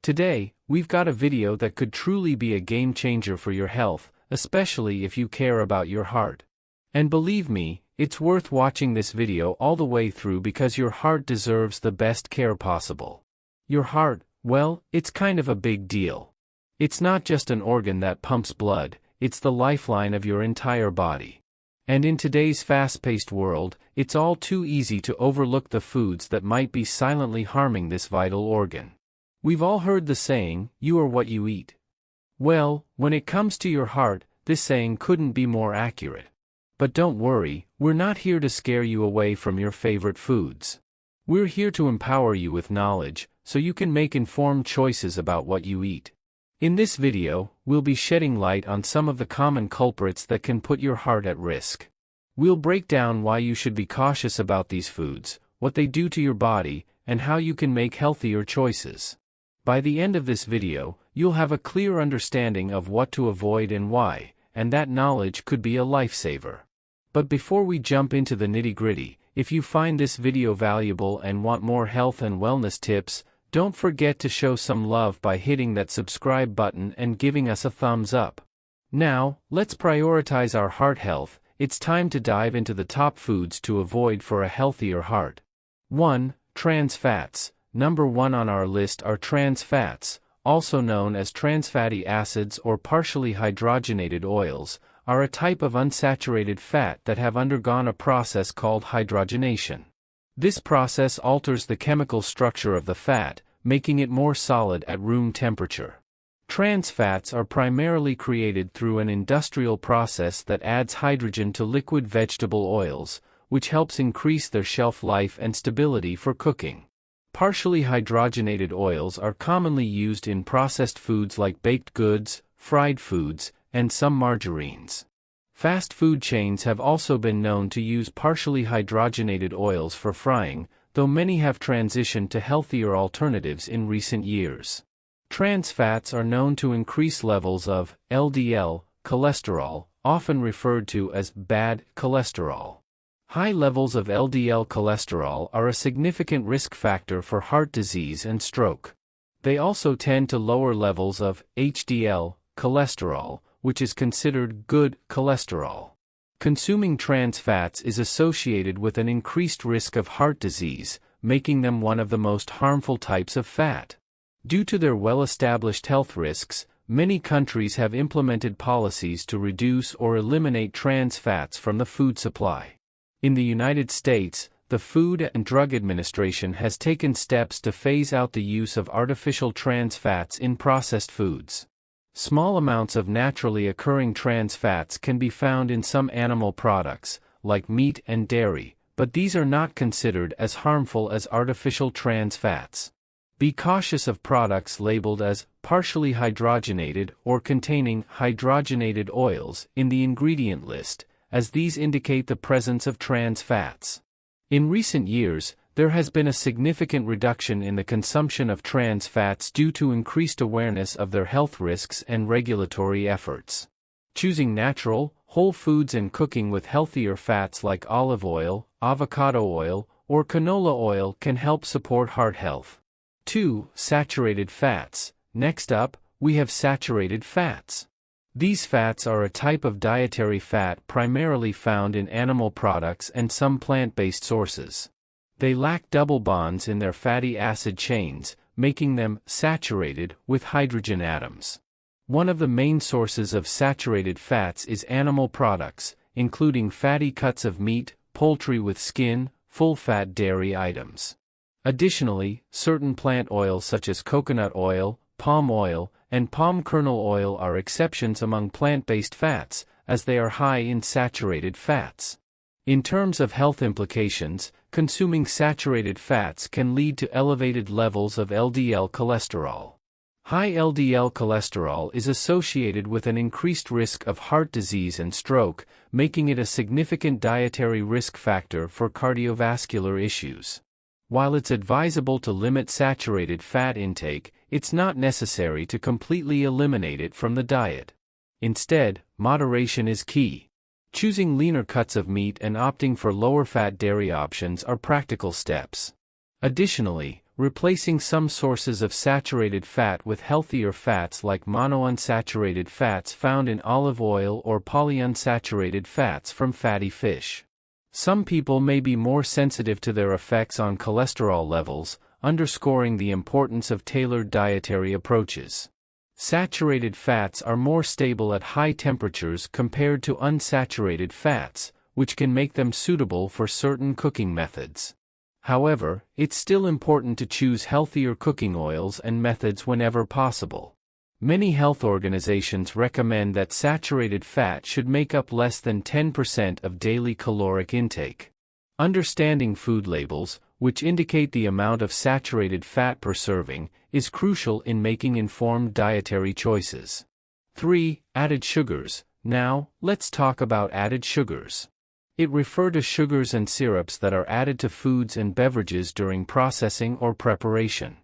Today, we've got a video that could truly be a game changer for your health, especially if you care about your heart. And believe me, it's worth watching this video all the way through because your heart deserves the best care possible. Your heart, well, it's kind of a big deal. It's not just an organ that pumps blood, it's the lifeline of your entire body. And in today's fast-paced world, it's all too easy to overlook the foods that might be silently harming this vital organ. We've all heard the saying, "You are what you eat." Well, when it comes to your heart, this saying couldn't be more accurate. But don't worry, we're not here to scare you away from your favorite foods. We're here to empower you with knowledge, so you can make informed choices about what you eat. In this video, we'll be shedding light on some of the common culprits that can put your heart at risk. We'll break down why you should be cautious about these foods, what they do to your body, and how you can make healthier choices. By the end of this video, you'll have a clear understanding of what to avoid and why, and that knowledge could be a lifesaver. But before we jump into the nitty-gritty, if you find this video valuable and want more health and wellness tips, don't forget to show some love by hitting that subscribe button and giving us a thumbs up. Now, let's prioritize our heart health. It's time to dive into the top foods to avoid for a healthier heart. 1. Trans fats. Number 1 on our list are trans fats, also known as trans fatty acids or partially hydrogenated oils, are a type of unsaturated fat that have undergone a process called hydrogenation. This process alters the chemical structure of the fat, making it more solid at room temperature. Trans fats are primarily created through an industrial process that adds hydrogen to liquid vegetable oils, which helps increase their shelf life and stability for cooking. Partially hydrogenated oils are commonly used in processed foods like baked goods, fried foods, and some margarines. Fast food chains have also been known to use partially hydrogenated oils for frying, though many have transitioned to healthier alternatives in recent years. Trans fats are known to increase levels of LDL cholesterol, often referred to as bad cholesterol. High levels of LDL cholesterol are a significant risk factor for heart disease and stroke. They also tend to lower levels of HDL cholesterol, which is considered good cholesterol. Consuming trans fats is associated with an increased risk of heart disease, making them one of the most harmful types of fat. Due to their well-established health risks, many countries have implemented policies to reduce or eliminate trans fats from the food supply. In the United States, the Food and Drug Administration has taken steps to phase out the use of artificial trans fats in processed foods. Small amounts of naturally occurring trans fats can be found in some animal products, like meat and dairy, but these are not considered as harmful as artificial trans fats. Be cautious of products labeled as partially hydrogenated or containing hydrogenated oils in the ingredient list, as these indicate the presence of trans fats. In recent years, there has been a significant reduction in the consumption of trans fats due to increased awareness of their health risks and regulatory efforts. Choosing natural, whole foods and cooking with healthier fats like olive oil, avocado oil, or canola oil can help support heart health. 2. Saturated fats. Next up, we have saturated fats. These fats are a type of dietary fat primarily found in animal products and some plant-based sources. They lack double bonds in their fatty acid chains, making them saturated with hydrogen atoms. One of the main sources of saturated fats is animal products, including fatty cuts of meat, poultry with skin, full-fat dairy items. Additionally, certain plant oils such as coconut oil, palm oil, and palm kernel oil are exceptions among plant-based fats, as they are high in saturated fats. In terms of health implications, consuming saturated fats can lead to elevated levels of LDL cholesterol. High LDL cholesterol is associated with an increased risk of heart disease and stroke, making it a significant dietary risk factor for cardiovascular issues. While it's advisable to limit saturated fat intake, it's not necessary to completely eliminate it from the diet. Instead, moderation is key. Choosing leaner cuts of meat and opting for lower-fat dairy options are practical steps. Additionally, replacing some sources of saturated fat with healthier fats like monounsaturated fats found in olive oil or polyunsaturated fats from fatty fish. Some people may be more sensitive to their effects on cholesterol levels, underscoring the importance of tailored dietary approaches. Saturated fats are more stable at high temperatures compared to unsaturated fats, which can make them suitable for certain cooking methods. However, it's still important to choose healthier cooking oils and methods whenever possible. Many health organizations recommend that saturated fat should make up less than 10% of daily caloric intake. Understanding food labels, which indicate the amount of saturated fat per serving, is crucial in making informed dietary choices. 3. Added sugars. Now, let's talk about added sugars. It refers to sugars and syrups that are added to foods and beverages during processing or preparation.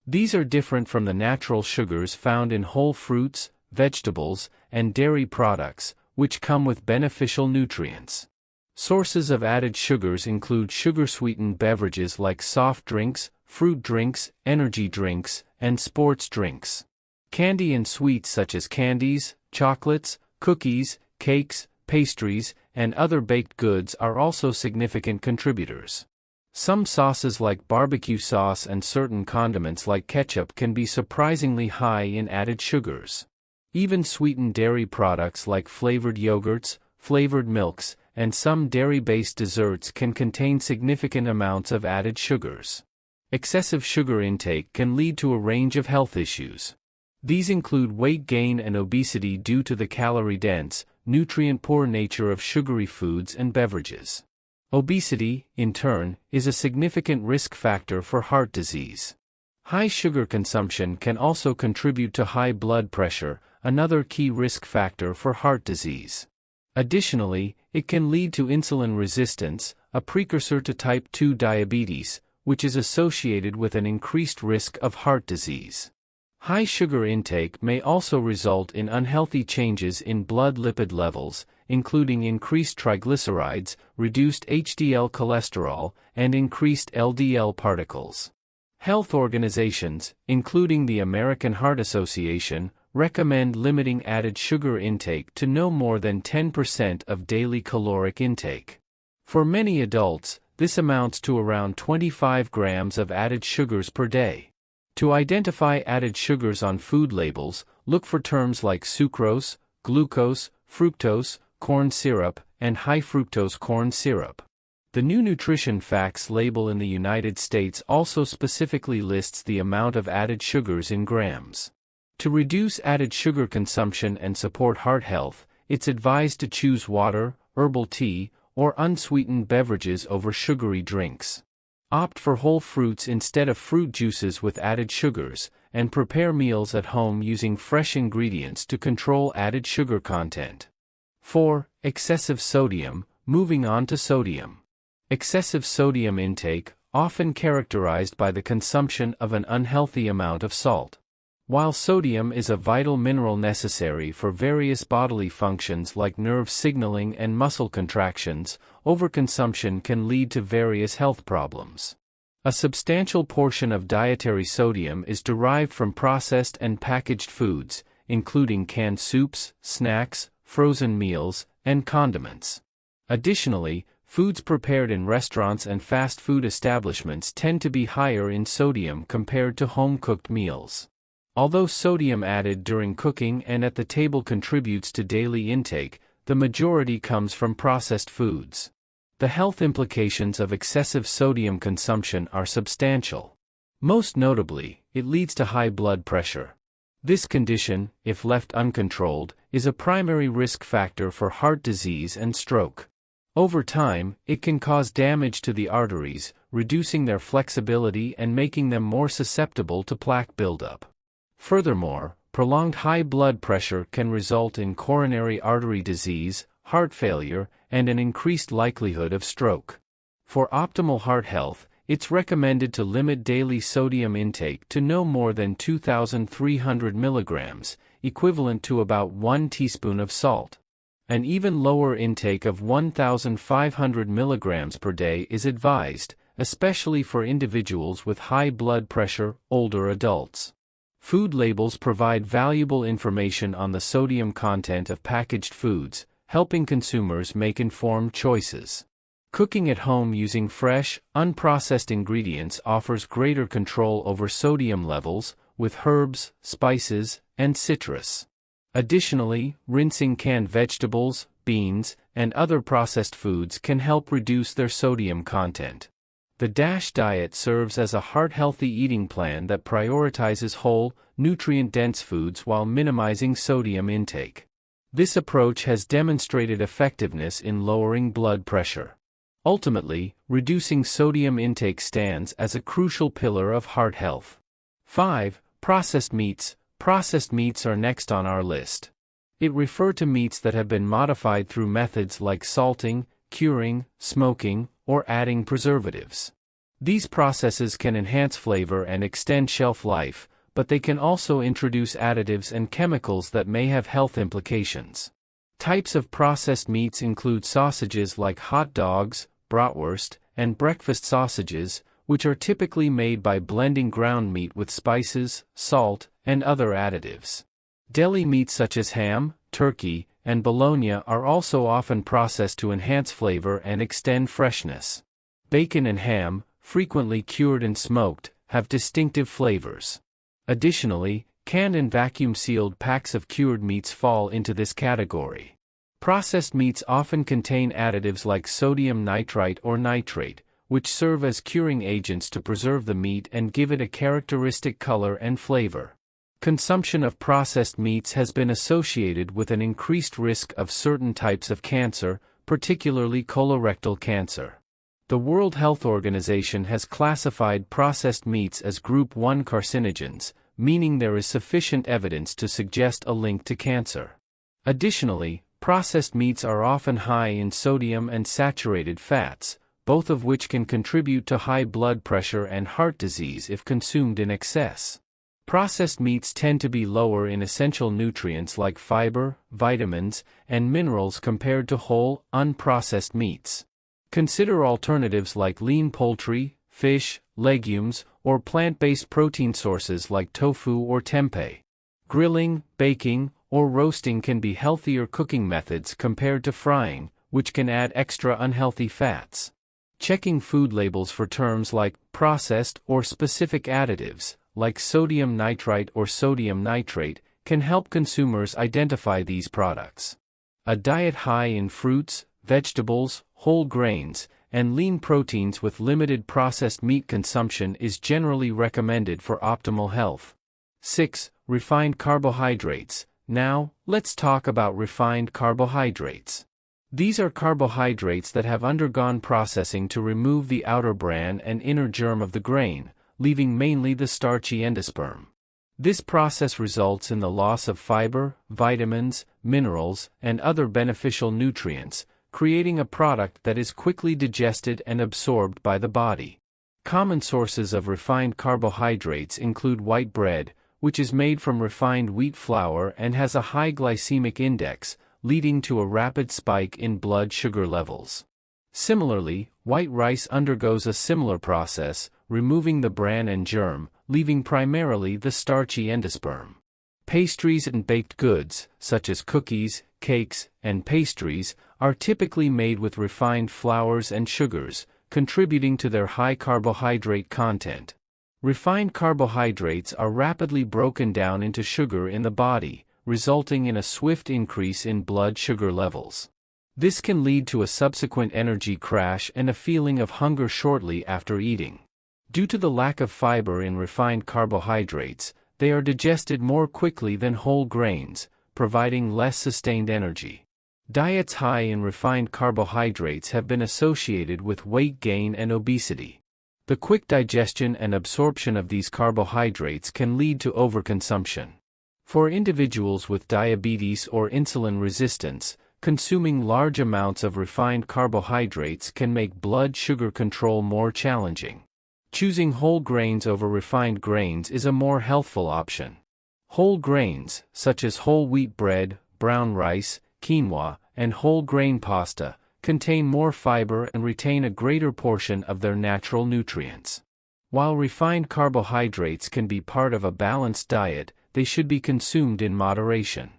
These are different from the natural sugars found in whole fruits, vegetables, and dairy products, which come with beneficial nutrients. Sources of added sugars include sugar-sweetened beverages like soft drinks, fruit drinks, energy drinks, and sports drinks. Candy and sweets such as candies, chocolates, cookies, cakes, pastries, and other baked goods are also significant contributors. Some sauces like barbecue sauce and certain condiments like ketchup can be surprisingly high in added sugars. Even sweetened dairy products like flavored yogurts, flavored milks, and some dairy-based desserts can contain significant amounts of added sugars. Excessive sugar intake can lead to a range of health issues. These include weight gain and obesity due to the calorie-dense, nutrient-poor nature of sugary foods and beverages. Obesity, in turn, is a significant risk factor for heart disease. High sugar consumption can also contribute to high blood pressure, another key risk factor for heart disease. Additionally, it can lead to insulin resistance, a precursor to type 2 diabetes, which is associated with an increased risk of heart disease. High sugar intake may also result in unhealthy changes in blood lipid levels, including increased triglycerides, reduced HDL cholesterol, and increased LDL particles. Health organizations, including the American Heart Association, recommend limiting added sugar intake to no more than 10% of daily caloric intake. For many adults, this amounts to around 25 grams of added sugars per day. To identify added sugars on food labels, look for terms like sucrose, glucose, fructose, corn syrup, and high fructose corn syrup. The new nutrition facts label in the United States also specifically lists the amount of added sugars in grams. To reduce added sugar consumption and support heart health, it's advised to choose water, herbal tea, or unsweetened beverages over sugary drinks. Opt for whole fruits instead of fruit juices with added sugars, and prepare meals at home using fresh ingredients to control added sugar content. 4. Excessive sodium. Moving on to sodium. Excessive sodium intake, often characterized by the consumption of an unhealthy amount of salt. While sodium is a vital mineral necessary for various bodily functions like nerve signaling and muscle contractions, overconsumption can lead to various health problems. A substantial portion of dietary sodium is derived from processed and packaged foods, including canned soups, snacks, frozen meals, and condiments. Additionally, foods prepared in restaurants and fast food establishments tend to be higher in sodium compared to home-cooked meals. Although sodium added during cooking and at the table contributes to daily intake, the majority comes from processed foods. The health implications of excessive sodium consumption are substantial. Most notably, it leads to high blood pressure. This condition, if left uncontrolled, is a primary risk factor for heart disease and stroke. Over time, it can cause damage to the arteries, reducing their flexibility and making them more susceptible to plaque buildup. Furthermore, prolonged high blood pressure can result in coronary artery disease, heart failure, and an increased likelihood of stroke. For optimal heart health, it's recommended to limit daily sodium intake to no more than 2,300 milligrams, equivalent to about 1 teaspoon of salt. An even lower intake of 1,500 milligrams per day is advised, especially for individuals with high blood pressure, older adults. Food labels provide valuable information on the sodium content of packaged foods, helping consumers make informed choices. Cooking at home using fresh, unprocessed ingredients offers greater control over sodium levels, with herbs, spices, and citrus. Additionally, rinsing canned vegetables, beans, and other processed foods can help reduce their sodium content. The DASH diet serves as a heart-healthy eating plan that prioritizes whole, nutrient-dense foods while minimizing sodium intake. This approach has demonstrated effectiveness in lowering blood pressure. Ultimately, reducing sodium intake stands as a crucial pillar of heart health. 5. Processed meats. Processed meats are next on our list. It refers to meats that have been modified through methods like salting, curing, smoking, or adding preservatives. These processes can enhance flavor and extend shelf life, but they can also introduce additives and chemicals that may have health implications. Types of processed meats include sausages like hot dogs, bratwurst, and breakfast sausages, which are typically made by blending ground meat with spices, salt, and other additives. Deli meats such as ham, turkey, and bologna are also often processed to enhance flavor and extend freshness. Bacon and ham, frequently cured and smoked, have distinctive flavors. Additionally, canned and vacuum-sealed packs of cured meats fall into this category. Processed meats often contain additives like sodium nitrite or nitrate, which serve as curing agents to preserve the meat and give it a characteristic color and flavor. Consumption of processed meats has been associated with an increased risk of certain types of cancer, particularly colorectal cancer. The World Health Organization has classified processed meats as Group 1 carcinogens, meaning there is sufficient evidence to suggest a link to cancer. Additionally, processed meats are often high in sodium and saturated fats, both of which can contribute to high blood pressure and heart disease if consumed in excess. Processed meats tend to be lower in essential nutrients like fiber, vitamins, and minerals compared to whole, unprocessed meats. Consider alternatives like lean poultry, fish, legumes, or plant-based protein sources like tofu or tempeh. Grilling, baking, or roasting can be healthier cooking methods compared to frying, which can add extra unhealthy fats. Checking food labels for terms like processed or specific additives, like sodium nitrite or sodium nitrate, can help consumers identify these products. A diet high in fruits, vegetables, whole grains, and lean proteins with limited processed meat consumption is generally recommended for optimal health. 6. Refined carbohydrates. Now, let's talk about refined carbohydrates. These are carbohydrates that have undergone processing to remove the outer bran and inner germ of the grain, leaving mainly the starchy endosperm. This process results in the loss of fiber, vitamins, minerals, and other beneficial nutrients, creating a product that is quickly digested and absorbed by the body. Common sources of refined carbohydrates include white bread, which is made from refined wheat flour and has a high glycemic index, leading to a rapid spike in blood sugar levels. Similarly, white rice undergoes a similar process, removing the bran and germ, leaving primarily the starchy endosperm. Pastries and baked goods, such as cookies, cakes, and pastries, are typically made with refined flours and sugars, contributing to their high carbohydrate content. Refined carbohydrates are rapidly broken down into sugar in the body, resulting in a swift increase in blood sugar levels. This can lead to a subsequent energy crash and a feeling of hunger shortly after eating. Due to the lack of fiber in refined carbohydrates, they are digested more quickly than whole grains, providing less sustained energy. Diets high in refined carbohydrates have been associated with weight gain and obesity. The quick digestion and absorption of these carbohydrates can lead to overconsumption. For individuals with diabetes or insulin resistance, consuming large amounts of refined carbohydrates can make blood sugar control more challenging. Choosing whole grains over refined grains is a more healthful option. Whole grains, such as whole wheat bread, brown rice, quinoa, and whole grain pasta, contain more fiber and retain a greater portion of their natural nutrients. While refined carbohydrates can be part of a balanced diet, they should be consumed in moderation.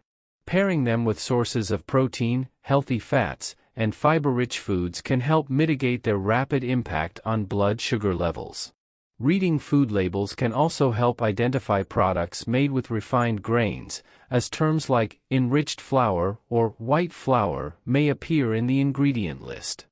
Pairing them with sources of protein, healthy fats, and fiber-rich foods can help mitigate their rapid impact on blood sugar levels. Reading food labels can also help identify products made with refined grains, as terms like enriched flour or white flour may appear in the ingredient list.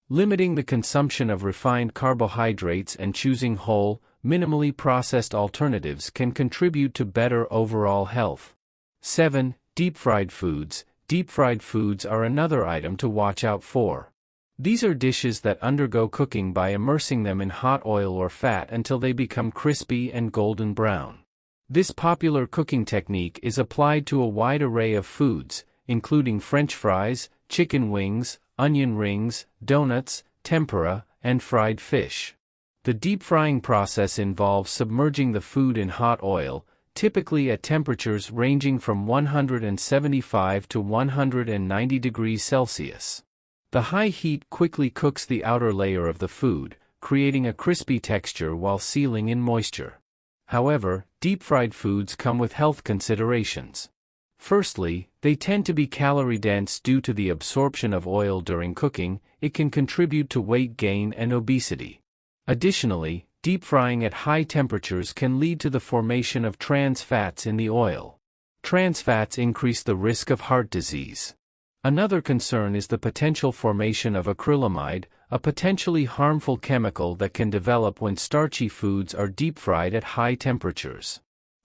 Limiting the consumption of refined carbohydrates and choosing whole, minimally processed alternatives can contribute to better overall health. 7. Deep-fried foods. Deep-fried foods are another item to watch out for. These are dishes that undergo cooking by immersing them in hot oil or fat until they become crispy and golden brown. This popular cooking technique is applied to a wide array of foods, including French fries, chicken wings, onion rings, donuts, tempura, and fried fish. The deep frying process involves submerging the food in hot oil, typically at temperatures ranging from 175 to 190 degrees Celsius. The high heat quickly cooks the outer layer of the food, creating a crispy texture while sealing in moisture. However, deep-fried foods come with health considerations. Firstly, they tend to be calorie-dense due to the absorption of oil during cooking. It can contribute to weight gain and obesity. Additionally, deep frying at high temperatures can lead to the formation of trans fats in the oil. Trans fats increase the risk of heart disease. Another concern is the potential formation of acrylamide, a potentially harmful chemical that can develop when starchy foods are deep-fried at high temperatures.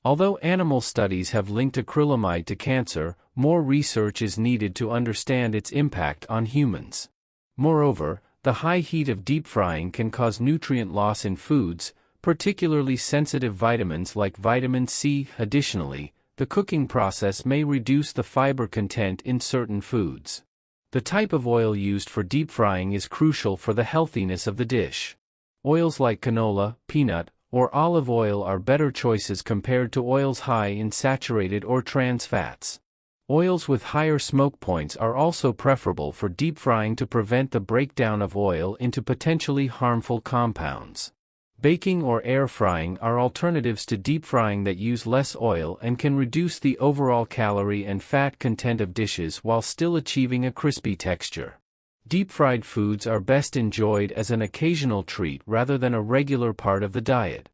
Although animal studies have linked acrylamide to cancer, more research is needed to understand its impact on humans. Moreover, the high heat of deep frying can cause nutrient loss in foods, particularly sensitive vitamins like vitamin C. Additionally, the cooking process may reduce the fiber content in certain foods. The type of oil used for deep frying is crucial for the healthiness of the dish. Oils like canola, peanut, or olive oil are better choices compared to oils high in saturated or trans fats. Oils with higher smoke points are also preferable for deep frying to prevent the breakdown of oil into potentially harmful compounds. Baking or air frying are alternatives to deep frying that use less oil and can reduce the overall calorie and fat content of dishes while still achieving a crispy texture. Deep-fried foods are best enjoyed as an occasional treat rather than a regular part of the diet.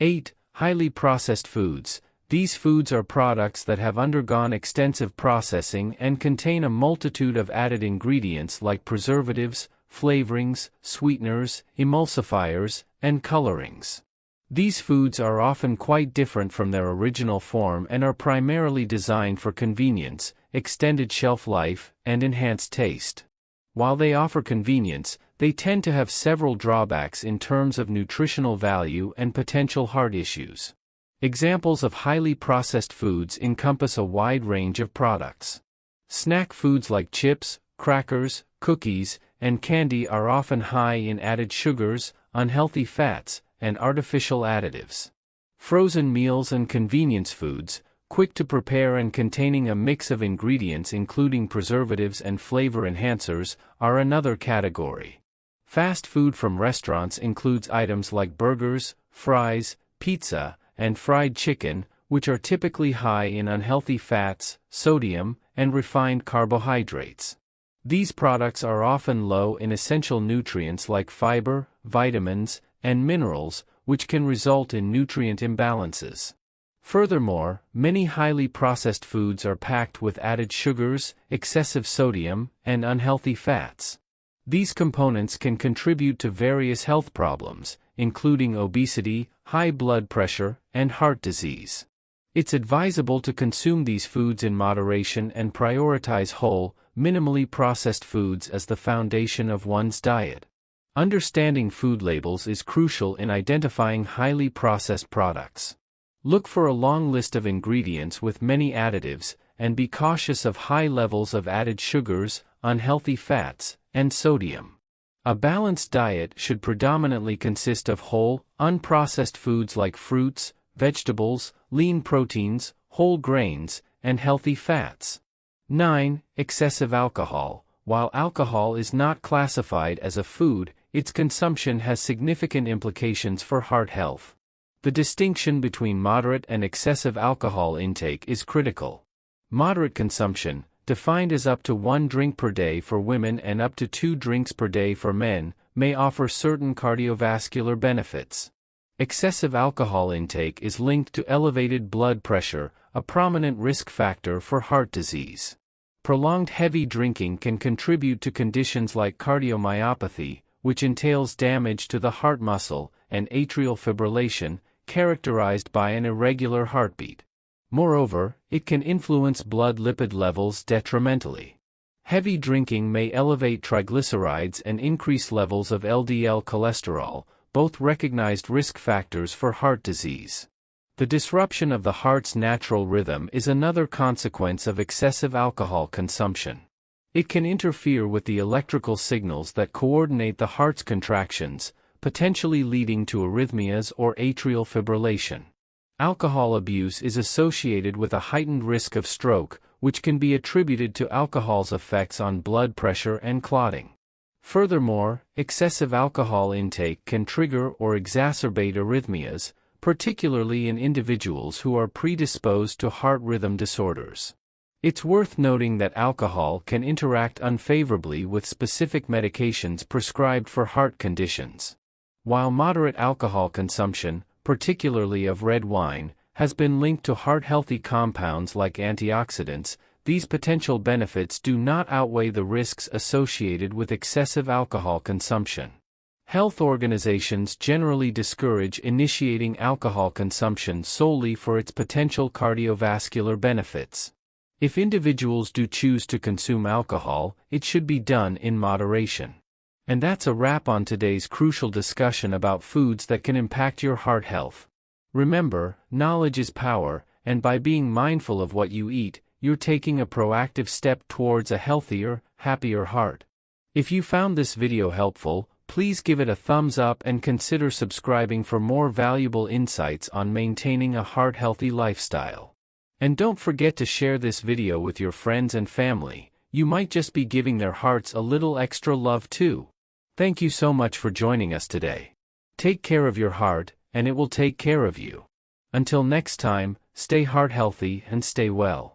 8. Highly processed foods. These foods are products that have undergone extensive processing and contain a multitude of added ingredients like preservatives, flavorings, sweeteners, emulsifiers, and colorings. These foods are often quite different from their original form and are primarily designed for convenience, extended shelf life, and enhanced taste. While they offer convenience, they tend to have several drawbacks in terms of nutritional value and potential heart issues. Examples of highly processed foods encompass a wide range of products. Snack foods like chips, crackers, cookies, and candy are often high in added sugars, unhealthy fats, and artificial additives. Frozen meals and convenience foods, quick to prepare and containing a mix of ingredients including preservatives and flavor enhancers, are another category. Fast food from restaurants includes items like burgers, fries, pizza, and fried chicken, which are typically high in unhealthy fats, sodium, and refined carbohydrates. These products are often low in essential nutrients like fiber, vitamins, and minerals, which can result in nutrient imbalances. Furthermore, many highly processed foods are packed with added sugars, excessive sodium, and unhealthy fats. These components can contribute to various health problems, including obesity, high blood pressure, and heart disease. It's advisable to consume these foods in moderation and prioritize whole, minimally processed foods as the foundation of one's diet. Understanding food labels is crucial in identifying highly processed products. Look for a long list of ingredients with many additives, and be cautious of high levels of added sugars, unhealthy fats, and sodium. A balanced diet should predominantly consist of whole, unprocessed foods like fruits, vegetables, lean proteins, whole grains, and healthy fats. 9. Excessive alcohol. while alcohol is not classified as a food, its consumption has significant implications for heart health. The distinction between moderate and excessive alcohol intake is critical. Moderate consumption, defined as up to 1 drink per day for women and up to 2 drinks per day for men, may offer certain cardiovascular benefits. Excessive alcohol intake is linked to elevated blood pressure, a prominent risk factor for heart disease. Prolonged heavy drinking can contribute to conditions like cardiomyopathy, which entails damage to the heart muscle, and atrial fibrillation, characterized by an irregular heartbeat. Moreover, it can influence blood lipid levels detrimentally. Heavy drinking may elevate triglycerides and increase levels of LDL cholesterol, both recognized risk factors for heart disease. The disruption of the heart's natural rhythm is another consequence of excessive alcohol consumption. It can interfere with the electrical signals that coordinate the heart's contractions, potentially leading to arrhythmias or atrial fibrillation. Alcohol abuse is associated with a heightened risk of stroke, which can be attributed to alcohol's effects on blood pressure and clotting. Furthermore, excessive alcohol intake can trigger or exacerbate arrhythmias, particularly in individuals who are predisposed to heart rhythm disorders. It's worth noting that alcohol can interact unfavorably with specific medications prescribed for heart conditions. While moderate alcohol consumption, particularly of red wine, has been linked to heart-healthy compounds like antioxidants, these potential benefits do not outweigh the risks associated with excessive alcohol consumption. Health organizations generally discourage initiating alcohol consumption solely for its potential cardiovascular benefits. If individuals do choose to consume alcohol, it should be done in moderation. And that's a wrap on today's crucial discussion about foods that can impact your heart health. Remember, knowledge is power, and by being mindful of what you eat, you're taking a proactive step towards a healthier, happier heart. If you found this video helpful, please give it a thumbs up and consider subscribing for more valuable insights on maintaining a heart-healthy lifestyle. And don't forget to share this video with your friends and family. You might just be giving their hearts a little extra love too. Thank you so much for joining us today. Take care of your heart, and it will take care of you. Until next time, stay heart healthy and stay well.